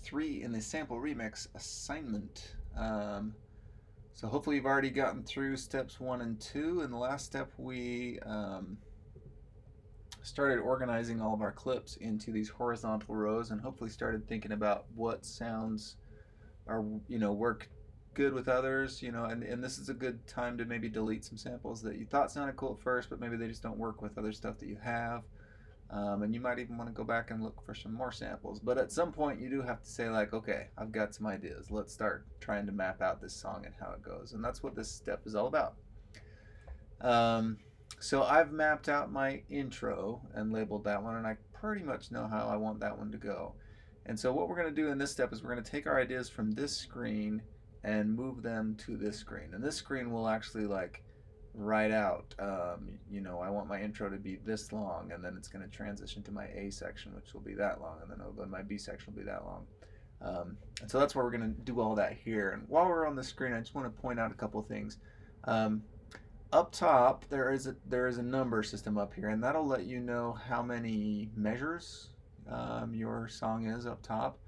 3 in the sample remix assignment. So hopefully you've already gotten through steps 1 and 2. In the last step, we started organizing all of our clips into these horizontal rows, and hopefully started thinking about what sounds are work good with others. And this is a good time to maybe delete some samples that you thought sounded cool at first, but maybe they just don't work with other stuff that you have. And you might even want to go back and look for some more samples. But at some point, you do have to say, like, okay, I've got some ideas. Let's start trying to map out this song and how it goes. And that's what this step is all about. Um, so I've mapped out my intro and labeled that one, and I pretty much know how I want that one to go. And so what we're going to do in this step is we're going to take our ideas from this screen and move them to this screen. And this screen will actually like write out, I want my intro to be this long, and then it's going to transition to my A section, which will be that long, and then my B section will be that long. And so that's where we're going to do all that here. And while we're on the screen, I just want to point out a couple things. Up top, there is a number system up here, and that'll let you know how many measures your song is up top,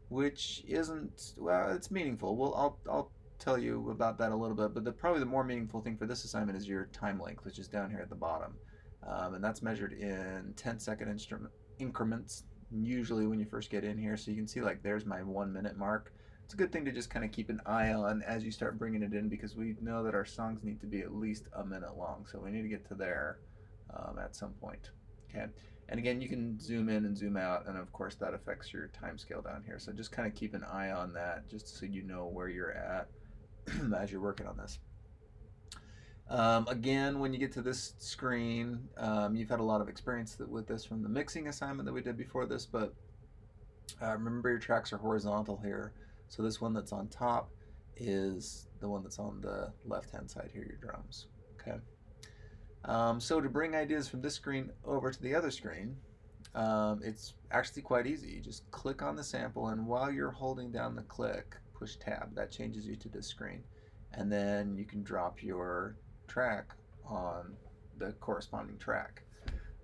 which isn't, well, it's meaningful. I'll tell you about that a little bit, but probably the more meaningful thing for this assignment is your time length, which is down here at the bottom. And that's measured in 10-second increments, usually when you first get in here. So you can see, like, there's my 1 minute mark. It's a good thing to just kind of keep an eye on as you start bringing it in, because we know that our songs need to be at least a minute long. So we need to get to there at some point. Okay. And again, you can zoom in and zoom out, and of course that affects your time scale down here. So just kind of keep an eye on that, just so you know where you're at as you're working on this. Again, when you get to this screen, you've had a lot of experience with this from the mixing assignment that we did before this, but remember your tracks are horizontal here. So this one that's on top is the one that's on the left-hand side here, your drums. Okay. So to bring ideas from this screen over to the other screen, it's actually quite easy. You just click on the sample, and while you're holding down the click, push tab. That changes you to this screen. And then you can drop your track on the corresponding track.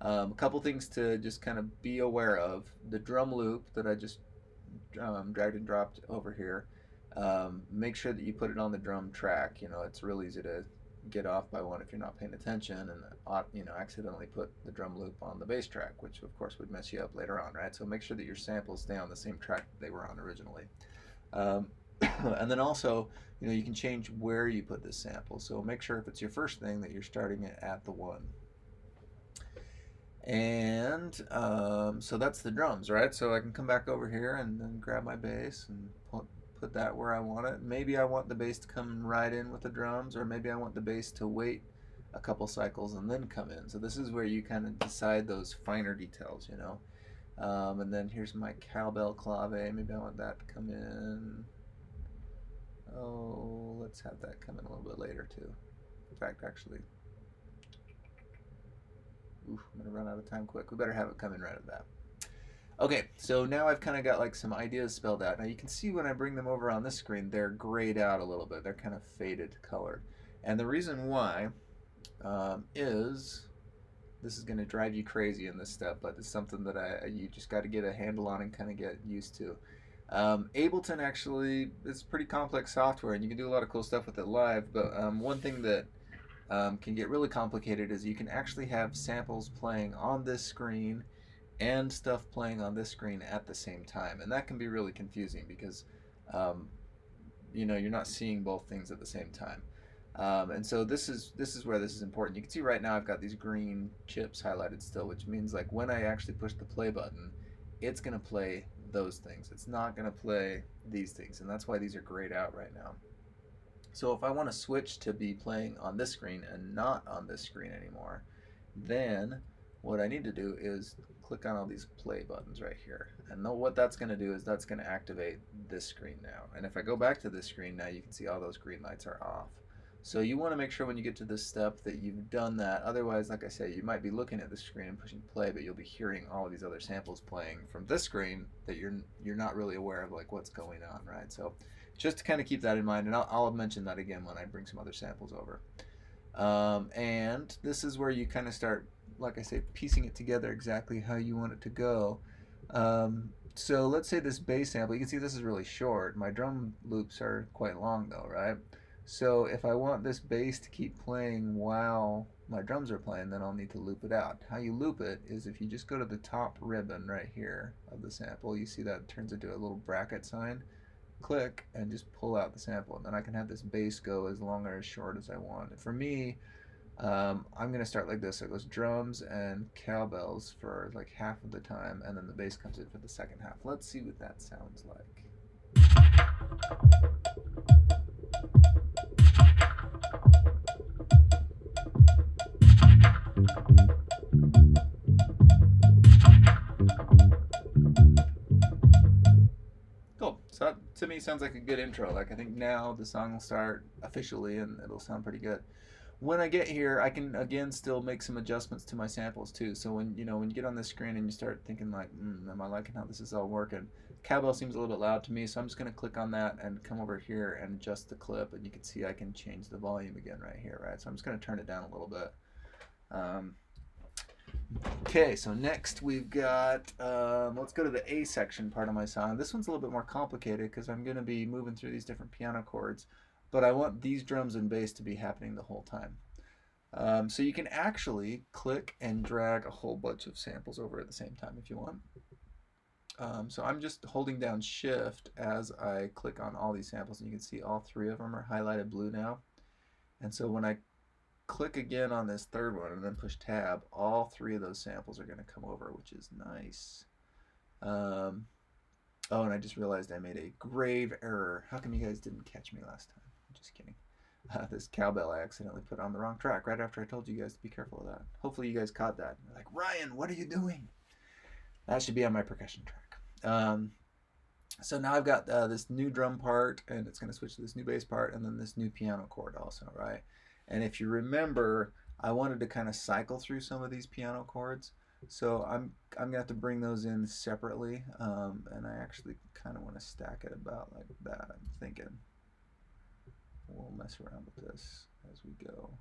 A couple things to just kind of be aware of. The drum loop that I just dragged and dropped over here, make sure that you put it on the drum track. It's real easy to get off by one if you're not paying attention, and accidentally put the drum loop on the bass track, which of course would mess you up later on, right? So make sure that your samples stay on the same track that they were on originally. And then also, you can change where you put this sample. So make sure if it's your first thing that you're starting it at the 1. And so that's the drums, right? So I can come back over here and then grab my bass and put that where I want it. Maybe I want the bass to come right in with the drums, or maybe I want the bass to wait a couple cycles and then come in. So this is where you kind of decide those finer details, and then here's my cowbell clave. Maybe I want that to come in. Oh, let's have that come in a little bit later too. In fact, actually, I'm gonna run out of time quick. We better have it come in right at that. Okay, so now I've kind of got like some ideas spelled out. Now you can see when I bring them over on this screen, they're grayed out a little bit. They're kind of faded colored. And the reason why is this is going to drive you crazy in this step, but it's something that you just got to get a handle on and kind of get used to. Ableton actually is pretty complex software, and you can do a lot of cool stuff with it live, but one thing that can get really complicated is you can actually have samples playing on this screen and stuff playing on this screen at the same time, and that can be really confusing because you're not seeing both things at the same time. And so this is where this is important. You can see right now I've got these green chips highlighted still, which means like when I actually push the play button, it's going to play those things. It's not going to play these things, and that's why these are grayed out right now. So if I want to switch to be playing on this screen and not on this screen anymore, then what I need to do is click on all these play buttons right here. And what that's going to do is that's going to activate this screen now. And if I go back to this screen now, you can see all those green lights are off. So you want to make sure when you get to this step that you've done that. Otherwise, like I say, you might be looking at the screen and pushing play, but you'll be hearing all of these other samples playing from this screen that you're not really aware of, like what's going on, right? So just to kind of keep that in mind, and I'll mention that again when I bring some other samples over. And this is where you kind of start, like I say, piecing it together exactly how you want it to go. So let's say this bass sample, you can see this is really short. My drum loops are quite long though, right? So if I want this bass to keep playing while my drums are playing, then I'll need to loop it out. How you loop it is if you just go to the top ribbon right here of the sample, you see that turns into a little bracket sign. Click and just pull out the sample, and then I can have this bass go as long or as short as I want. For me, I'm gonna start like this. So it goes drums and cowbells for like half of the time, and then the bass comes in for the second half. Let's see what that sounds like. Cool. So that to me sounds like a good intro. Like I think now the song will start officially, and it'll sound pretty good. When I get here, I can again still make some adjustments to my samples too. So when you get on this screen and you start thinking like, am I liking how this is all working? Cowbell seems a little bit loud to me, so I'm just going to click on that and come over here and adjust the clip, and you can see I can change the volume again right here, right? So I'm just going to turn it down a little bit. Okay, so next we've got, let's go to the A section part of my song. This one's a little bit more complicated because I'm going to be moving through these different piano chords, but I want these drums and bass to be happening the whole time. So you can actually click and drag a whole bunch of samples over at the same time if you want. So I'm just holding down Shift as I click on all these samples, and you can see all three of them are highlighted blue now. And so when I click again on this third one and then push Tab, all three of those samples are going to come over, which is nice. Oh, and I just realized I made a grave error. How come you guys didn't catch me last time? I'm just kidding. This cowbell I accidentally put on the wrong track right after I told you guys to be careful of that. Hopefully you guys caught that. You're like, Ryan, what are you doing? That should be on my percussion track. So now I've got this new drum part, and it's going to switch to this new bass part, and then this new piano chord also, right? And if you remember, I wanted to kind of cycle through some of these piano chords, so I'm gonna have to bring those in separately, and I actually kind of want to stack it about like that. I'm thinking we'll mess around with this as we go,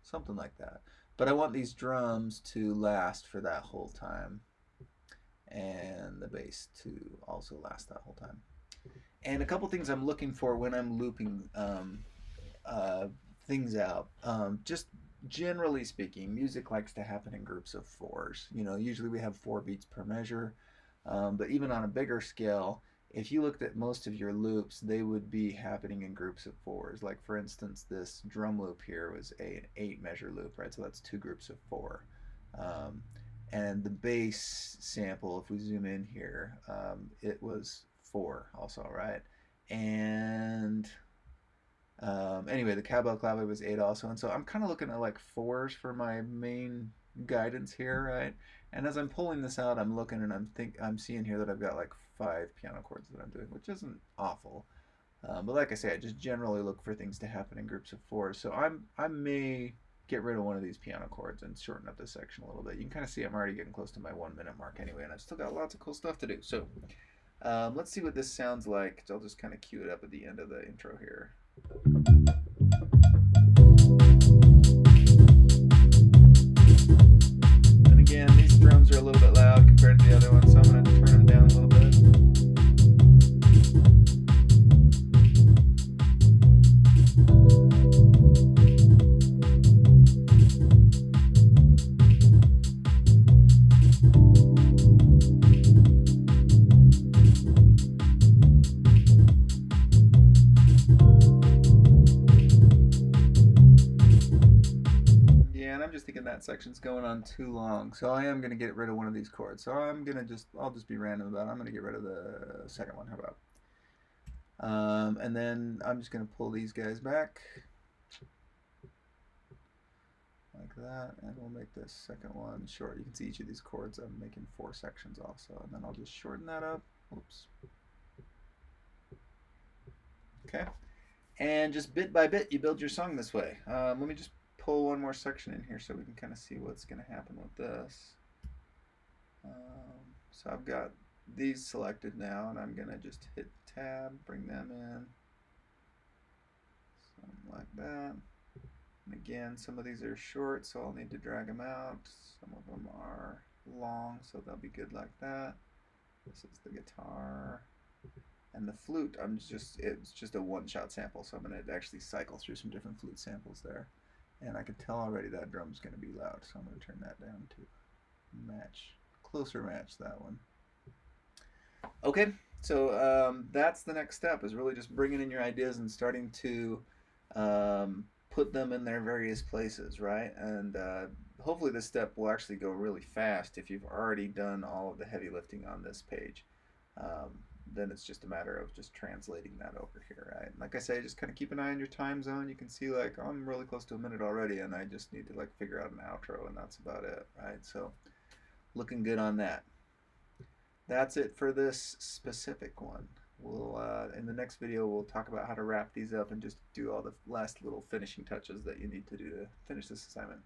something like that. But I want these drums to last for that whole time, and the bass to also last that whole time. And a couple things I'm looking for when I'm looping things out. Just generally speaking, music likes to happen in groups of fours. Usually we have 4 beats per measure, but even on a bigger scale, if you looked at most of your loops, they would be happening in groups of fours. Like for instance, this drum loop here was an 8 measure loop, right? So that's 2 groups of 4. And the bass sample, if we zoom in here, it was 4 also, right? And anyway, the cowbell clave was 8 also, and so I'm kind of looking at like 4s for my main guidance here, right? And as I'm pulling this out, I'm looking and I'm seeing here that I've got like 5 piano chords that I'm doing, which isn't awful. But like I say, I just generally look for things to happen in groups of 4s. So I may get rid of one of these piano chords and shorten up this section a little bit. You can kind of see I'm already getting close to my 1-minute mark anyway, and I've still got lots of cool stuff to do. So let's see what this sounds like. I'll just kind of cue it up at the end of the intro here. And again, these drums are a little bit loud compared to the other ones, so I'm going to turn them down a little bit. And I'm just thinking that section's going on too long, so I am going to get rid of one of these chords. So I'll just be random about it. I'm going to get rid of the second one. How about? And then I'm just going to pull these guys back like that, and we'll make this second one short. You can see each of these chords I'm making 4 sections also, and then I'll just shorten that up. Oops. Okay, and just bit by bit you build your song this way. Let me just pull one more section in here so we can kind of see what's going to happen with this. So I've got these selected now, and I'm going to just hit Tab, bring them in, something like that. And again, some of these are short, so I'll need to drag them out. Some of them are long, so they'll be good like that. This is the guitar. And the flute, it's just a one-shot sample, so I'm going to actually cycle through some different flute samples there. And I can tell already that drum's going to be loud, so I'm going to turn that down to match, closer match that one. Okay, so that's the next step, is really just bringing in your ideas and starting to put them in their various places, right? And hopefully this step will actually go really fast if you've already done all of the heavy lifting on this page. Then it's just a matter of just translating that over here, right? And like I say, just kind of keep an eye on your time zone. You can see like, oh, I'm really close to a minute already, and I just need to like figure out an outro, and that's about it, right? So looking good on that. That's it for this specific one. We'll in the next video we'll talk about how to wrap these up and just do all the last little finishing touches that you need to do to finish this assignment.